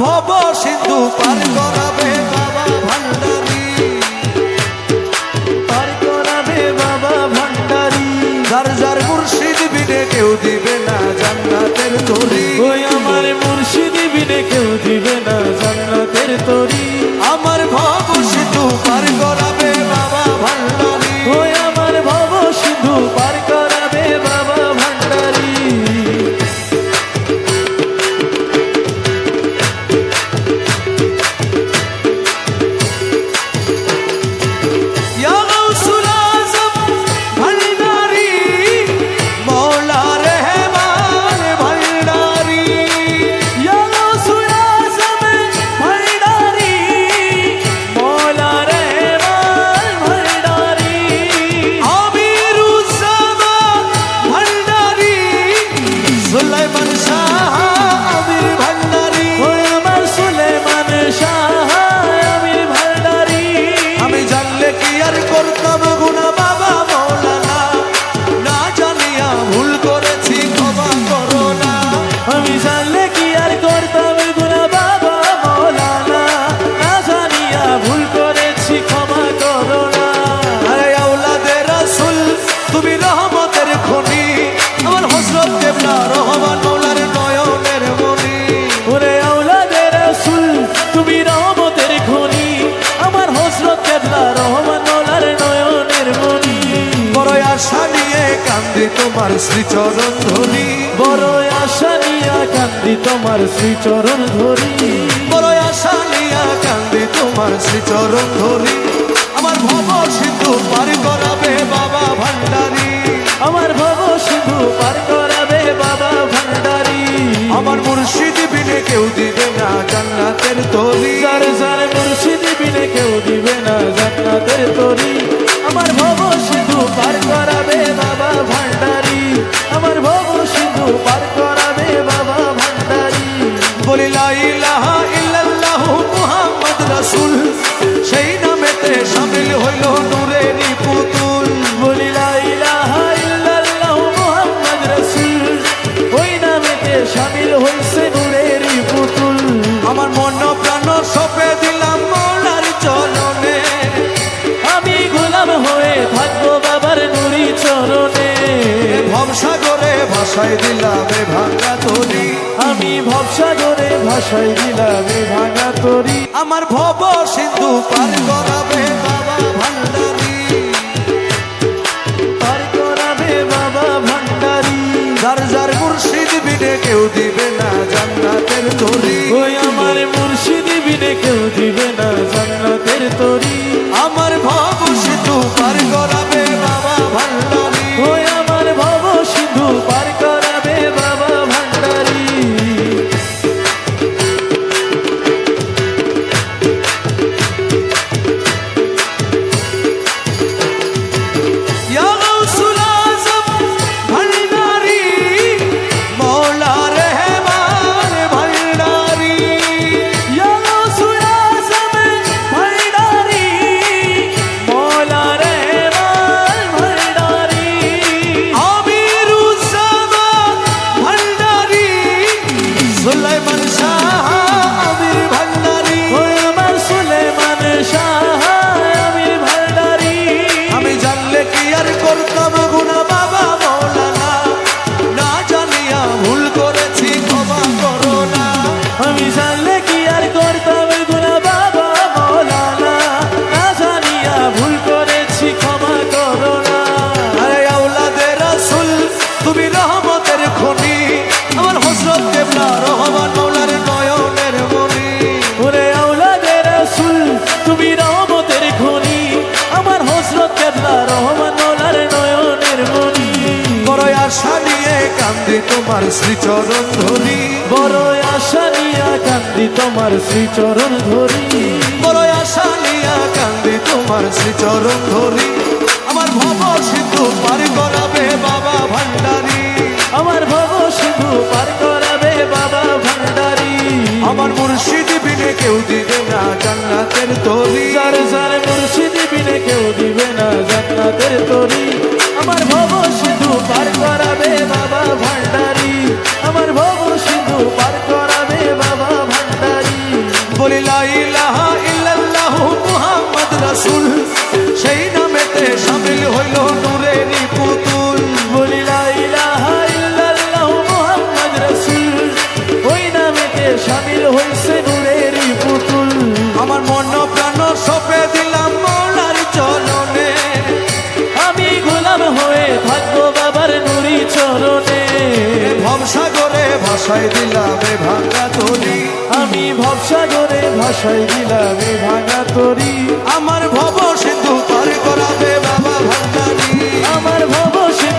ভব সিন্ধু পার করাবে বাবা ভান্ডারি, পার করাবে বাবা ভান্ডারি। যার যার মুর্শিদ বিনে কেউ দিবে না জান্নাতের তরি, ওই আমার মুর্শিদ বিনে কেউ দিবে না জান্নাতের তরি। আমার ভব সিন্ধু পার করাবে বাবা ভান্ডারি, ওই আমার ভব সিন্ধু পার করাবে বাবা ভান্ডারি। ইয়া গাউসুল আজম ভান্ডারি, মওলা রহমান ভান্ডারি, ইয়া গাউসুল আজম ভান্ডারি, মওলা রহমান ভান্ডারি। আমিরুজ্জামান ভান্ডারি, সুলাইমান শাহ আমির ভান্ডারি, ওই আমার সুলেমান শাহ আমির ভান্ডারি। আমি জানলে কি আর করতাম গুনাহ বাবা মওলানা, না জানিয়া ভুল করেছি ক্ষমা করো না, আমি জানলে কি আর করতাম গুনাহ বাবা মওলানা, না জানিয়া ভুল করেছি ক্ষমা করো না। আরে আওলাদে রাসূল তুমি রহমতের খনি, আমার হযরত কেবলা রহমান মওলার নয়নের মনি, ওরে আওলাদে রাসূল তুমি রহমতের খনি, আমার হযরত কেবলা রহমান মওলার নয়নের মনি। বড় আশা নিয়ে কান্দি তোমার শ্রীচরণ ধরি, বড় আশা নিয়া কান্দি তোমার শ্রীচরণ ধরি, বড় আশা নিয়ে কান্দি তোমার শ্রীচরণ ধরি, আমার ভব সিন্ধু পার করাবে বাবা ভান্ডারি, আমার ভব সিন্ধু পার করাবে বাবা ভান্ডারি। আমার মুর্শিদ বিনে কেউ দিবে না জান্নাতের তরি, যার যার মুর্শিদ বিনে কেউ দিবে না জান্নাতের তরি, আমার ভব সিন্ধু পার করাবে বাবা ভান্ডারি, আমার ভব সিন্ধু পার করাবে বাবা ভান্ডারি। বলি লা ইলাহা ইল্লাল্লাহু মুহাম্মদ রাসূল, সেই নামেতে শামিল হইল নূরেরই পুতুল, বলি লা ইলাহা ইল্লাল্লাহু মুহাম্মদ রাসূল, ওই নামেতে শামিল হইছে নূরেরই পুতুল। আমার মন প্রাণ সঁপে দিলাম মওলার চরণে, আমি গোলাম হয়ে থাকবো বাবার নুরি চরণে, ভবসাগরে ভাসায় দিলাম এ ভাঙা তরি, আমি ভবসাগরে ভাসাই দিলাম এ ভাঙা তরি। আমার ভব সিন্ধু পার করাবে বাবা ভান্ডারি, পার করাবে বাবা ভান্ডারি। যার যার মুর্শিদ বিনে কেউ দিবে না জান্নাতের তরি, ওই আমার মুর্শিদ বিনে কেউ দিবে না জান্নাতের তরি, আমার ভব সিন্ধু পার করাবে বাবা ভান্ডারি, ওই আমার ভব সিন্ধু পার করাবে বাবা ভান্ডারি। ইয়া গাউসুল আজম ভান্ডারি, মওলা রহমান ভান্ডারি, ইয়া গাউসুল আজম ভান্ডারি, মওলা রহমান ভান্ডারি। আমিরুজ্জামান ভান্ডারি, সুলাইমান শাহ আমির ভান্ডারি, ওই আমার সুলেমান শাহ আমির ভান্ডারি। আমি জানলে কি আর করতাম গুনাহ বাবা মওলানা, না জানিয়া ভুল করেছি ক্ষমা করো না, আমি জানলে কি আর করতাম গুনাহ বাবা মওলানা, না জানিয়া ভুল করেছি ক্ষমা করো না। আরে আওলাদে রাসূল তুমি রহমতের খনি, আমার হযরত কেবলা রহমান মওলার নয়নের মনি, ওরে আওলাদে রাসূল তুমি রহমতের খনি, আমার হযরত কেবলা রহমান মওলার নয়নের মনি। বড় আশা নিয়ে কান্দি তোমার শ্রীচরণ ধরি, বড় আশা নিয়া কান্দি তোমার শ্রীচরণ ধরি, বড় আশা নিয়ে কান্দি তোমার শ্রীচরণ ধরি, আমার ভব সিন্ধু পার করাবে বাবা ভান্ডারি, আমার ভব সিন্ধু পার করাবে বাবা ভান্ডারি। আমার মুর্শিদ বিনে কেউ দিবে না জান্নাতের তরি, যার যার মুর্শিদ বিনে কেউ দিবে না জান্নাতের তরি, আমার ভব সিন্ধু পার করাবে বাবা ভান্ডারি, আমার ভব সিন্ধু পার করাবে বাবা ভান্ডারি। ভাষায় দিলাম এ ভাঙা তরি আমি ভবসাগরে ভাসাই দিলাম এ ভাঙা তরি আমার ভব সিন্ধু পার করাবে বাবা ভান্ডারি আমার ভব সিন্ধু